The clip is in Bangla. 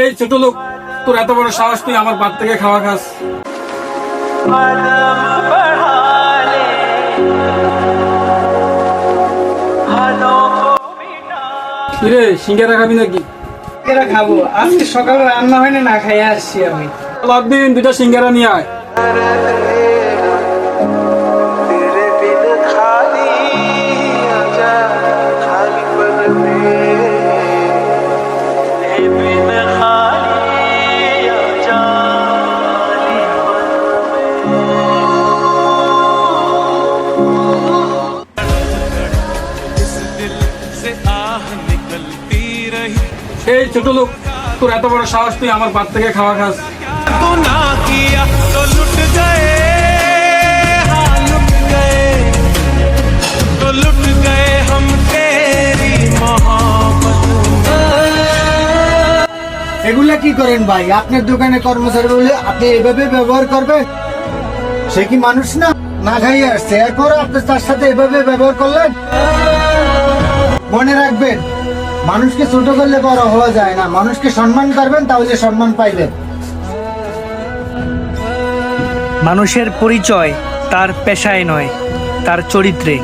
এই ছোট লোক, তোর এত বড় সাহস, তুই আমার বাদ থেকে খাওয়া খাস? কিরে, সিঙ্গারা খাবি নাকি? সিঙ্গারা খাবো, আজকে সকালে রান্না হয়নি, না খাইয়ে আসছি আমি। দিন দুটা সিঙ্গারা নিয়ে আয়। এই ছোট লোক, তোর এত বড় সাহস, তুই আমার বাদ থেকে খাওয়া খাস? এগুলা কি করেন ভাই? আপনার দোকানে কর্মচারী বলে আপনি এভাবে ব্যবহার করবেন? সে কি মানুষ না? না খাইয়ে আসছে, এরপর আপনি তার সাথে এভাবে ব্যবহার করলেন? মনে রাখবেন, মানুষকে ছোট করলে বড় হওয়া যায় না। মানুষকে সম্মান করবেন, তাহলে সম্মান পাইবেন। মানুষের পরিচয় তার পেশায় নয়, তার চরিত্রে।